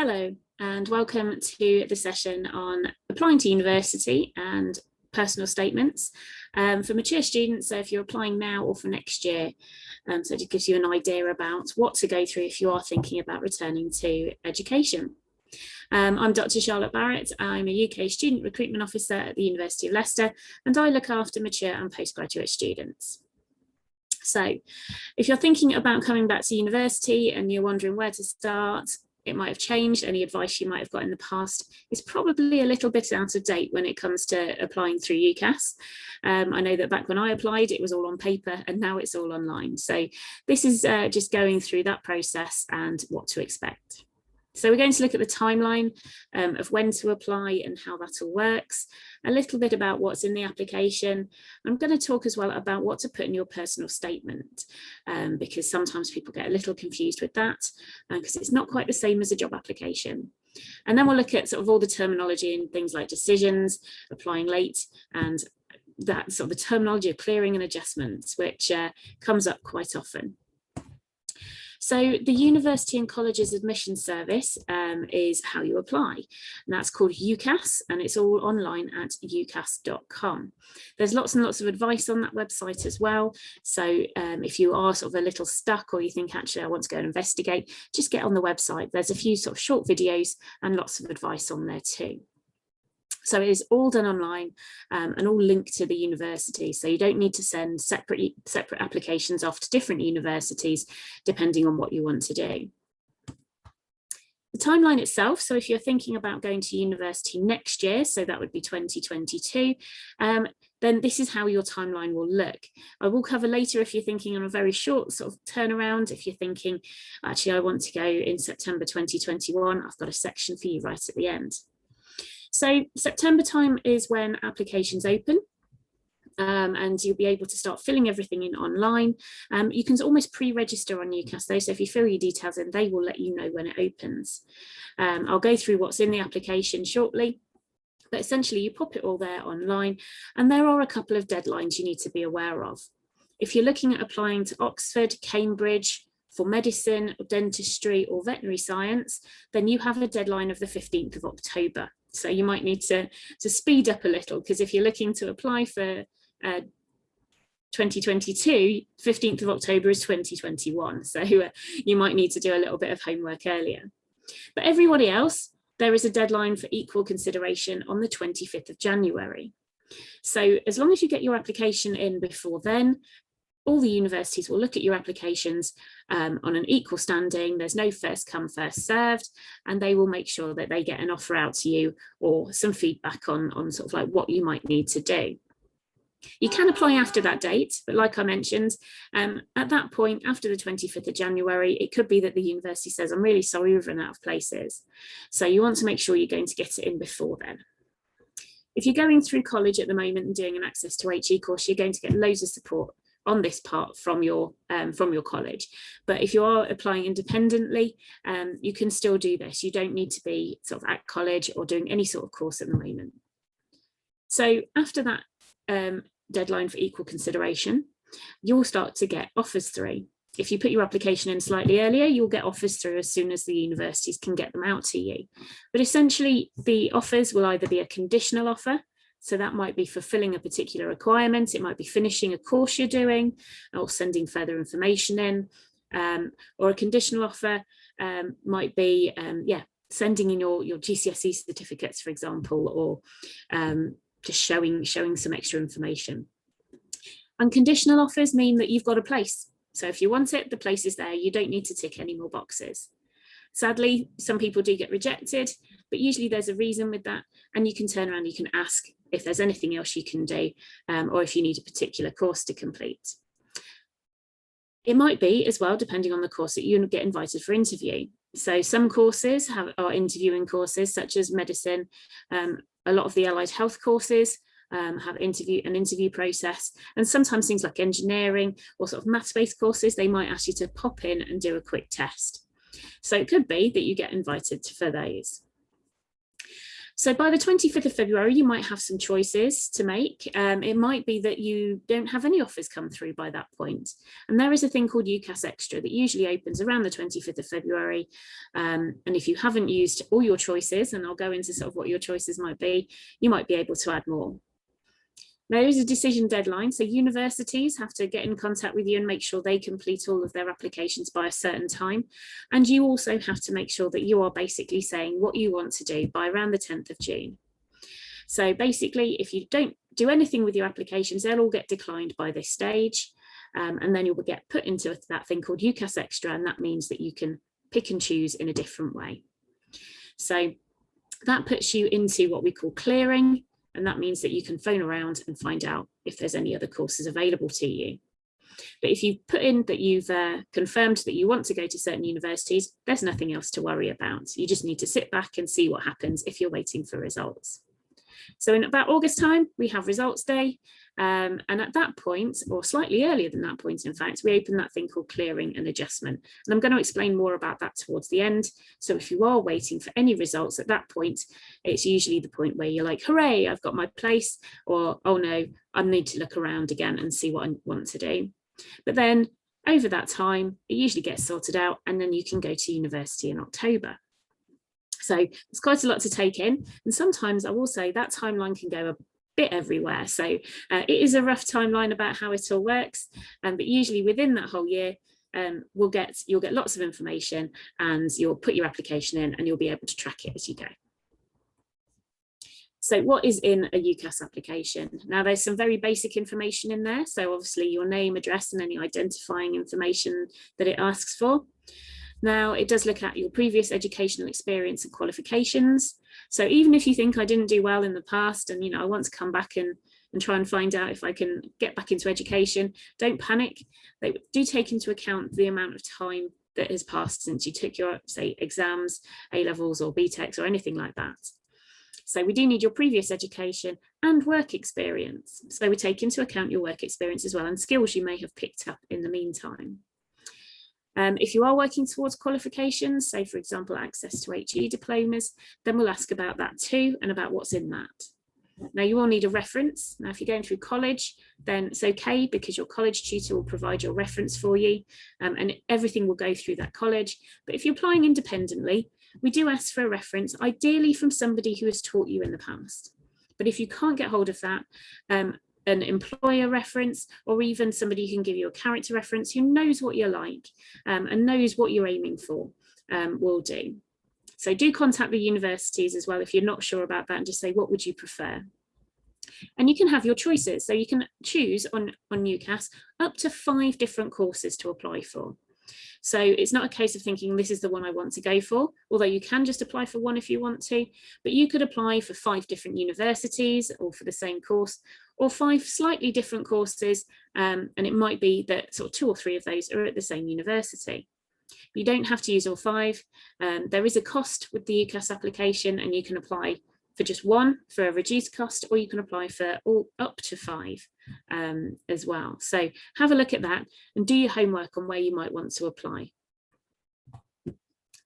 Hello and welcome to the session on applying to university and personal statements for mature students. So if you're applying now or for next year, so it gives you an idea about what to go through if you are thinking about returning to education. I'm Dr. Charlotte Barrett. I'm a UK Student Recruitment Officer at the University of Leicester, and I look after mature and postgraduate students. So if you're thinking about coming back to university and you're wondering where to start, it might have changed. Any advice you might have got in the past is probably a little bit out of date when it comes to applying through UCAS. I know that back when I applied, it was all on paper and now it's all online. So this is just going through that process and what to expect. So we're going to look at the timeline of when to apply and how that all works, a little bit about what's in the application. I'm going to talk as well about what to put in your personal statement, because sometimes people get a little confused with that because it's not quite the same as a job application. And then we'll look at sort of all the terminology and things like decisions, applying late, and that sort of the terminology of clearing and adjustments, which comes up quite often. So the University and Colleges Admission Service is how you apply, and that's called UCAS, and it's all online at ucas.com. There's lots and lots of advice on that website as well. So if you are sort of a little stuck or you think, actually, I want to go and investigate, just get on the website. There's a few sort of short videos and lots of advice on there too. So it is all done online and all linked to the university. So you don't need to send separate applications off to different universities, depending on what you want to do. The timeline itself, so if you're thinking about going to university next year, so that would be 2022, then this is how your timeline will look. I will cover later if you're thinking on a very short sort of turnaround. If you're thinking, actually, I want to go in September 2021, I've got a section for you right at the end. So September time is when applications open, and you'll be able to start filling everything in online. You can almost pre-register on UCAS though, so if you fill your details in, they will let you know when it opens. I'll go through what's in the application shortly, but essentially you pop it all there online, and there are a couple of deadlines you need to be aware of. If you're looking at applying to Oxford, Cambridge, for medicine, or dentistry, or veterinary science, then you have a deadline of the 15th of October. So you might need to speed up a little, because if you're looking to apply for 2022, 15th of October is 2021. So you might need to do a little bit of homework earlier. But everybody else, there is a deadline for equal consideration on the 25th of January. So as long as you get your application in before then, all the universities will look at your applications on an equal standing. There's no first come, first served, and they will make sure that they get an offer out to you or some feedback on sort of like what you might need to do. You can apply after that date, but like I mentioned, at that point, after the 25th of January, it could be that the university says, I'm really sorry, we've run out of places. So you want to make sure you're going to get it in before then. If you're going through college at the moment and doing an Access to HE course, you're going to get loads of support on this part from your college. But if you are applying independently, you can still do this. You don't need to be sort of at college or doing any sort of course at the moment. So after that deadline for equal consideration, you'll start to get offers through. If you put your application in slightly earlier, you'll get offers through as soon as the universities can get them out to you. But essentially, the offers will either be a conditional offer, so that might be fulfilling a particular requirement, it might be finishing a course you're doing or sending further information in, or a conditional offer might be sending in your GCSE certificates, for example, or just showing some extra information. Unconditional offers mean that you've got a place. So if you want it, the place is there. You don't need to tick any more boxes. Sadly, some people do get rejected, but usually there's a reason with that, and you can turn around, you can ask if there's anything else you can do, or if you need a particular course to complete. It might be as well, depending on the course, that you get invited for interview. So some courses are interviewing courses, such as medicine. A lot of the allied health courses have an interview process, and sometimes things like engineering or sort of maths-based courses, they might ask you to pop in and do a quick test. So it could be that you get invited for those. So by the 25th of February, you might have some choices to make. It might be that you don't have any offers come through by that point. And there is a thing called UCAS Extra that usually opens around the 25th of February. And if you haven't used all your choices, and I'll go into sort of what your choices might be, you might be able to add more. There is a decision deadline, so universities have to get in contact with you and make sure they complete all of their applications by a certain time. And you also have to make sure that you are basically saying what you want to do by around the 10th of June. So basically, if you don't do anything with your applications, they'll all get declined by this stage. And then you'll get put into that thing called UCAS Extra, and that means that you can pick and choose in a different way. So that puts you into what we call clearing. And that means that you can phone around and find out if there's any other courses available to you. But if you've put in that you've confirmed that you want to go to certain universities, there's nothing else to worry about. You just need to sit back and see what happens if you're waiting for results. So in about August time, we have results day. And at that point, or slightly earlier than that point, in fact, we open that thing called clearing and adjustment. And I'm going to explain more about that towards the end. So if you are waiting for any results at that point, it's usually the point where you're like, hooray, I've got my place, or, oh no, I need to look around again and see what I want to do. But then over that time, it usually gets sorted out, and then you can go to university in October. So it's quite a lot to take in. And sometimes I will say that timeline can go a bit everywhere. So it is a rough timeline about how it all works. But usually within that whole year, you'll get lots of information, and you'll put your application in and you'll be able to track it as you go. So what is in a UCAS application? Now there's some very basic information in there. So obviously your name, address, and any identifying information that it asks for. Now, it does look at your previous educational experience and qualifications. So even if you think I didn't do well in the past and, I want to come back and try and find out if I can get back into education, don't panic. They do take into account the amount of time that has passed since you took your, say, exams, A-levels or BTECs or anything like that. So we do need your previous education and work experience. So we take into account your work experience as well, and skills you may have picked up in the meantime. If you are working towards qualifications, say for example, access to HE diplomas, then we'll ask about that too, and about what's in that. Now you will need a reference. Now if you're going through college, then it's okay because your college tutor will provide your reference for you, and everything will go through that college. But if you're applying independently, we do ask for a reference, ideally from somebody who has taught you in the past. But if you can't get hold of that, an employer reference, or even somebody who can give you a character reference who knows what you're like and knows what you're aiming for, will do. So do contact the universities as well if you're not sure about that, and just say, what would you prefer? And you can have your choices. So you can choose on UCAS up to 5 different courses to apply for. So it's not a case of thinking this is the one I want to go for, although you can just apply for one if you want to, but you could apply for 5 different universities or for the same course, or 5 slightly different courses, and it might be that sort of 2 or 3 of those are at the same university. You don't have to use all 5. There is a cost with the UCAS application, and you can apply for just 1 for a reduced cost, or you can apply for all up to 5 as well. So have a look at that and do your homework on where you might want to apply.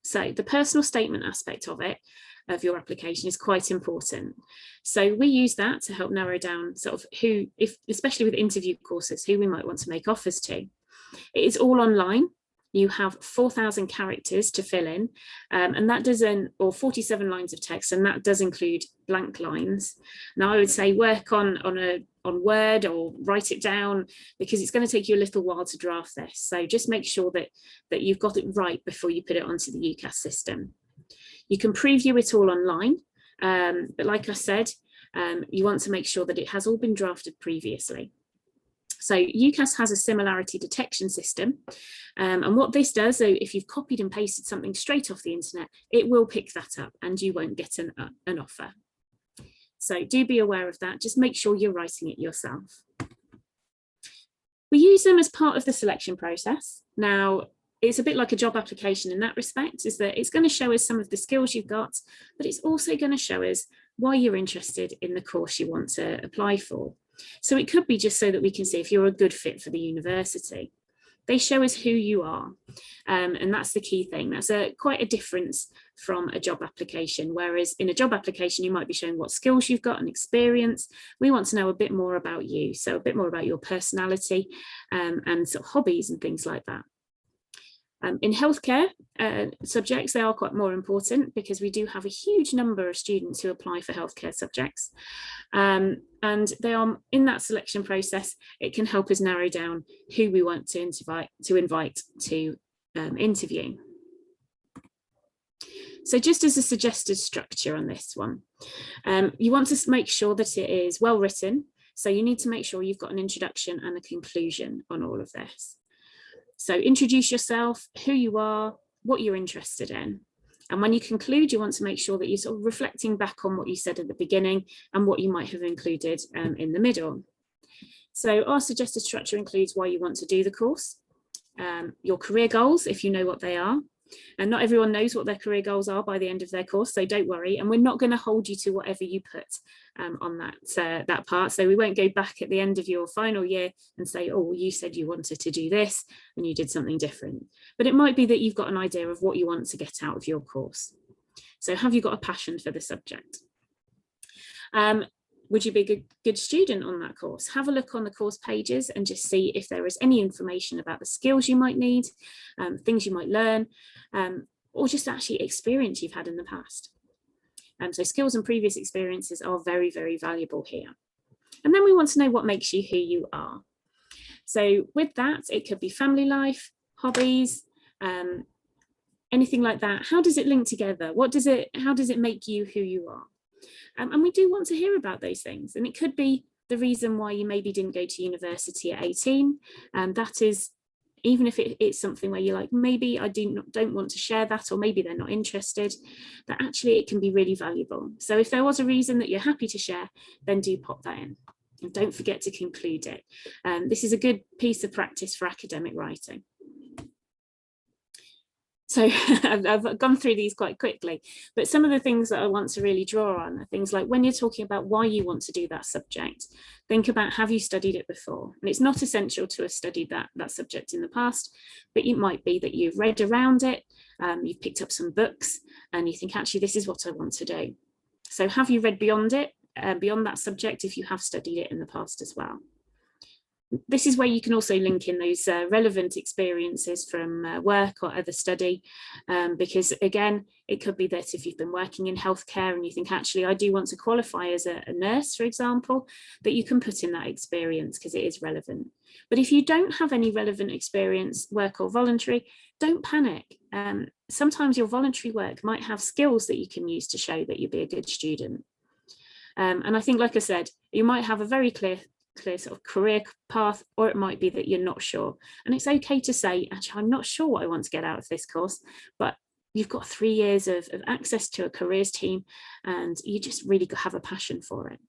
So the personal statement aspect of it, of your application, is quite important. So we use that to help narrow down sort of who, especially with interview courses, who we might want to make offers to. It is all online. You have 4,000 characters to fill in, and that doesn't, or 47 lines of text, and that does include blank lines. Now I would say work on Word or write it down, because it's going to take you a little while to draft this. So just make sure that you've got it right before you put it onto the UCAS system. You can preview it all online, but like I said, you want to make sure that it has all been drafted previously. So UCAS has a similarity detection system, and what this does, so if you've copied and pasted something straight off the internet, it will pick that up and you won't get an offer. So do be aware of that. Just make sure you're writing it yourself. We use them as part of the selection process. Now, it's a bit like a job application in that respect, is that it's going to show us some of the skills you've got, but it's also going to show us why you're interested in the course you want to apply for. So it could be just so that we can see if you're a good fit for the university. They show us who you are. And that's the key thing. That's quite a difference from a job application. Whereas in a job application, you might be showing what skills you've got and experience. We want to know a bit more about you. So a bit more about your personality and sort of hobbies and things like that. In healthcare subjects, they are quite more important because we do have a huge number of students who apply for healthcare subjects. And they are in that selection process. It can help us narrow down who we want to invite to interview. So just as a suggested structure on this one, you want to make sure that it is well written. So you need to make sure you've got an introduction and a conclusion on all of this. So introduce yourself, who you are, what you're interested in. And when you conclude, you want to make sure that you're sort of reflecting back on what you said at the beginning and what you might have included in the middle. So our suggested structure includes why you want to do the course, your career goals, if you know what they are. And not everyone knows what their career goals are by the end of their course, so don't worry. And we're not going to hold you to whatever you put on that part. So we won't go back at the end of your final year and say, oh, you said you wanted to do this and you did something different. But it might be that you've got an idea of what you want to get out of your course. So have you got a passion for the subject? Would you be a good student on that course? Have a look on the course pages and just see if there is any information about the skills you might need, things you might learn, or just actually experience you've had in the past. So skills and previous experiences are very, very valuable here. And then we want to know what makes you who you are. So with that, it could be family life, hobbies, anything like that. How does it link together? How does it make you who you are? And we do want to hear about those things. And it could be the reason why you maybe didn't go to university at 18. And that is, even if it's something where you're like, maybe I don't want to share that, or maybe they're not interested, that actually it can be really valuable. So if there was a reason that you're happy to share, then do pop that in. And don't forget to conclude it. This is a good piece of practice for academic writing. So I've gone through these quite quickly, but some of the things that I want to really draw on are things like when you're talking about why you want to do that subject, think about, have you studied it before? And it's not essential to have studied that subject in the past, but it might be that you've read around it, you've picked up some books and you think, actually, this is what I want to do. So have you read beyond it, beyond that subject, if you have studied it in the past as well? This is where you can also link in those relevant experiences from work or other study, because again, it could be that if you've been working in healthcare and you think, actually, I do want to qualify as a nurse, for example, that you can put in that experience because it is relevant. But if you don't have any relevant experience, work or voluntary, don't panic. Sometimes your voluntary work might have skills that you can use to show that you'll be a good student. And I think, like I said, you might have a very clear sort of career path, or it might be that you're not sure. And it's okay to say, actually, I'm not sure what I want to get out of this course, but you've got 3 years of access to a careers team and you just really have a passion for it.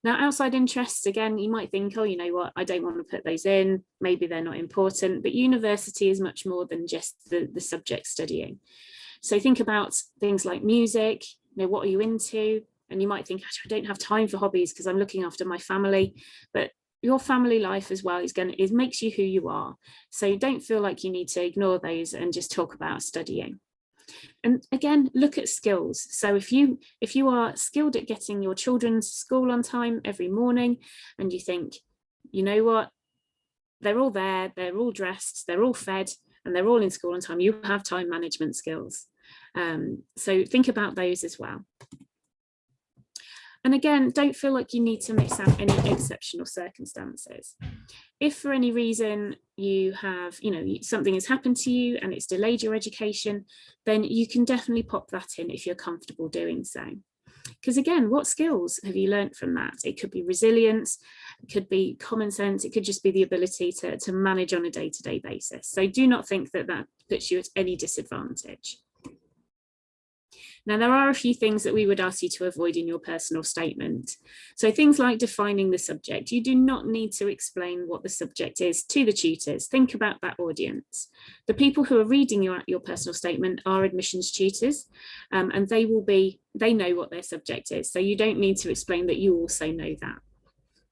Now, outside interests, again, you might think, oh, you know what, I don't want to put those in, maybe they're not important, but university is much more than just the subject studying. So think about things like music, what are you into? And you might think, actually, I don't have time for hobbies because I'm looking after my family, but your family life as well it makes you who you are. So don't feel like you need to ignore those and just talk about studying. And again, look at skills. So if you are skilled at getting your children to school on time every morning, and you think, you know what, they're all there, they're all dressed, they're all fed, and they're all in school on time, you have time management skills. So think about those as well. And again, don't feel like you need to miss out any exceptional circumstances. If for any reason you have, something has happened to you and it's delayed your education, then you can definitely pop that in if you're comfortable doing so. Because again, what skills have you learned from that? It could be resilience, it could be common sense, it could just be the ability to manage on a day-to-day basis. So do not think that puts you at any disadvantage. Now, there are a few things that we would ask you to avoid in your personal statement. So things like defining the subject. You do not need to explain what the subject is to the tutors. Think about that audience. The people who are reading your personal statement are admissions tutors, and they know what their subject is. So you don't need to explain that you also know that.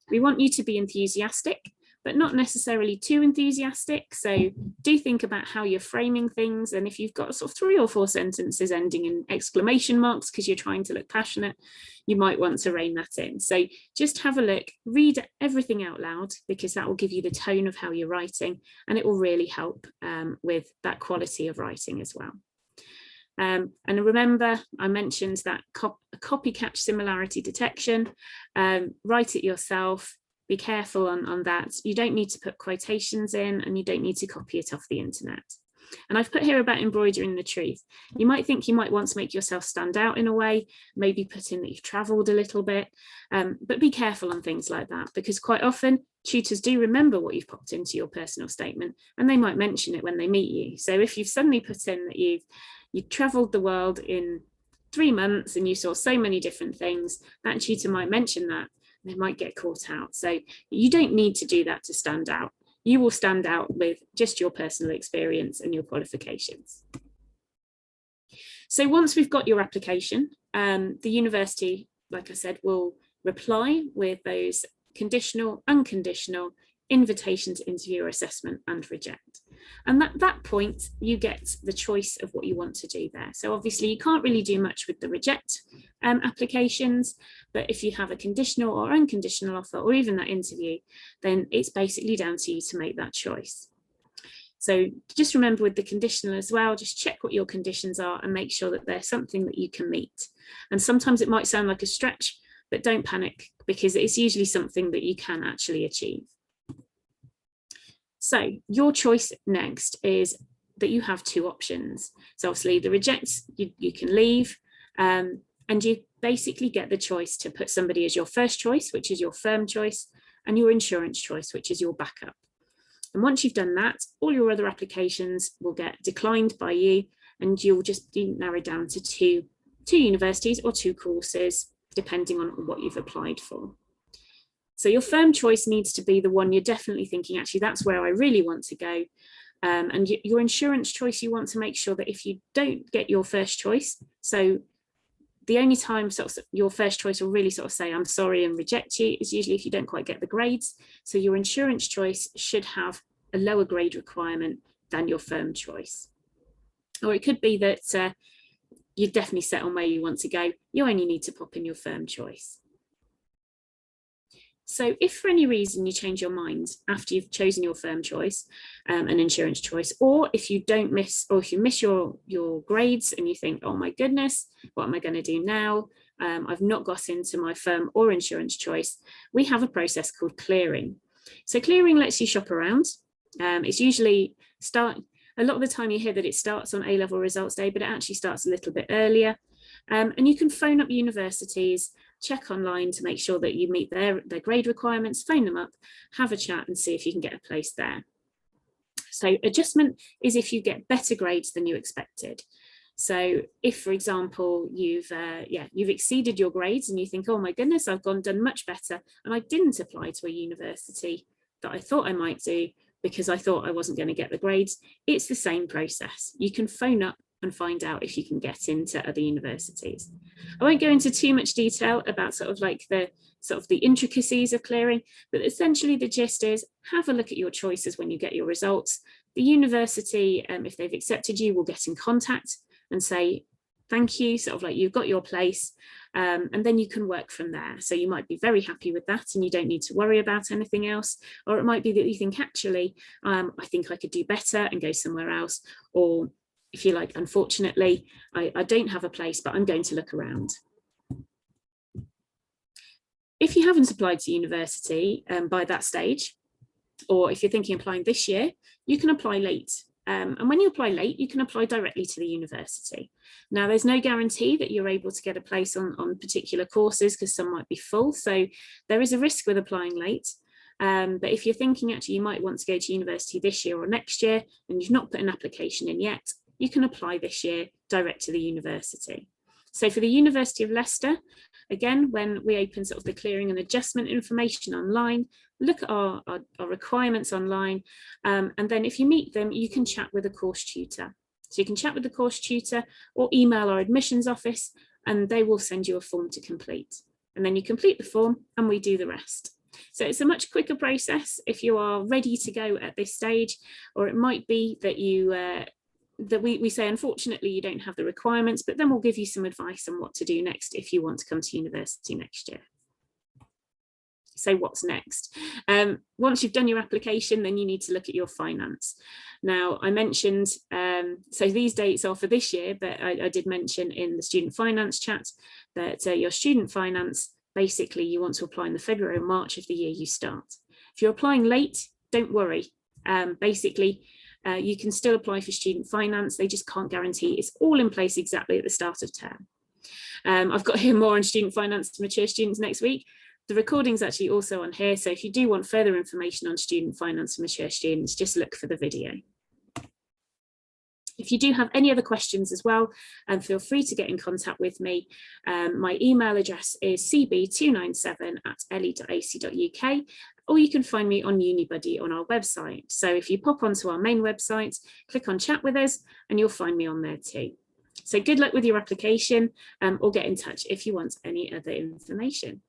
We want you to be enthusiastic. but not necessarily too enthusiastic. So do think about how you're framing things. And if you've got sort of 3 or 4 sentences ending in exclamation marks because you're trying to look passionate, you might want to rein that in. So just have a look, read everything out loud, because that will give you the tone of how you're writing, and it will really help with that quality of writing as well. And remember, I mentioned that copycat similarity detection. Write it yourself. Be careful on that. You don't need to put quotations in, and you don't need to copy it off the internet. And I've put here about embroidering the truth. You might think you might want to make yourself stand out in a way, maybe put in that you've travelled a little bit, but be careful on things like that, because quite often tutors do remember what you've popped into your personal statement, and they might mention it when they meet you. So if you've suddenly put in that you've travelled the world in 3 months and you saw so many different things, that tutor might mention that. They might get caught out. So you don't need to do that to stand out. You will stand out with just your personal experience and your qualifications. So once we've got your application, the university, like I said, will reply with those conditional, unconditional invitation to interview or assessment and reject. And at that point, you get the choice of what you want to do there. So obviously you can't really do much with the reject applications, but if you have a conditional or unconditional offer, or even that interview, then it's basically down to you to make that choice. So just remember with the conditional as well, just check what your conditions are and make sure that they're something that you can meet. And sometimes it might sound like a stretch, but don't panic, because it's usually something that you can actually achieve. So your choice next is that you have 2 options. So obviously the reject, you can leave, and you basically get the choice to put somebody as your first choice, which is your firm choice, and your insurance choice, which is your backup. And once you've done that, all your other applications will get declined by you, and you'll just be narrowed down to two universities or 2 courses, depending on what you've applied for. So your firm choice needs to be the one you're definitely thinking, actually, that's where I really want to go. And your insurance choice, you want to make sure that if you don't get your first choice, so the only time sort of your first choice will really sort of say, I'm sorry, and reject you, is usually if you don't quite get the grades. So your insurance choice should have a lower grade requirement than your firm choice. Or it could be that you're definitely set on where you want to go. You only need to pop in your firm choice. So if for any reason you change your mind after you've chosen your firm choice, an insurance choice, or if you don't miss, or if you miss your grades and you think, oh my goodness, what am I going to do now? I've not got into my firm or insurance choice. We have a process called clearing. So clearing lets you shop around. It's usually a lot of the time you hear that it starts on A-level results day, but it actually starts a little bit earlier. And you can phone up universities, check online to make sure that you meet their grade requirements, phone them up, have a chat and see if you can get a place there. So adjustment is if you get better grades than you expected. So if, for example, you've exceeded your grades and you think, oh my goodness, I've done much better, and I didn't apply to a university that I thought I might do because I thought I wasn't going to get the grades, it's the same process. You can phone up and find out if you can get into other universities. I won't go into too much detail about sort of the intricacies of clearing, but essentially the gist is have a look at your choices when you get your results. The university, if they've accepted you, will get in contact and say, thank you, sort of like you've got your place, and then you can work from there. So you might be very happy with that and you don't need to worry about anything else. Or it might be that you think, actually, I think I could do better and go somewhere else. Or if you like, unfortunately, I don't have a place, but I'm going to look around. If you haven't applied to university by that stage, or if you're thinking of applying this year, you can apply late. And when you apply late, you can apply directly to the university. Now, there's no guarantee that you're able to get a place on particular courses because some might be full. So there is a risk with applying late. But if you're thinking actually you might want to go to university this year or next year and you've not put an application in yet, you can apply this year direct to the university. So for the University of Leicester, again, when we open sort of the clearing and adjustment information online, look at our requirements online, and then if you meet them, you can chat with a course tutor. So you can chat with the course tutor or email our admissions office, and they will send you a form to complete. And then you complete the form and we do the rest. So it's a much quicker process if you are ready to go at this stage, or it might be that we say, unfortunately, you don't have the requirements, but then we'll give you some advice on what to do next if you want to come to university next year. So what's next? Once you've done your application, then you need to look at your finance. Now, I mentioned, so these dates are for this year, but I did mention in the student finance chat that your student finance, basically you want to apply in the February or March of the year you start. If you're applying late, don't worry. Basically, you can still apply for student finance. They just can't guarantee it's all in place exactly at the start of term. I've got here more on student finance to mature students next week. The recording's actually also on here, so if you do want further information on student finance for mature students, just look for the video. If you do have any other questions as well, feel free to get in contact with me. My email address is cb297@le.ac.uk, or you can find me on UniBuddy on our website. So if you pop onto our main website, click on chat with us, and you'll find me on there too. So good luck with your application, or get in touch if you want any other information.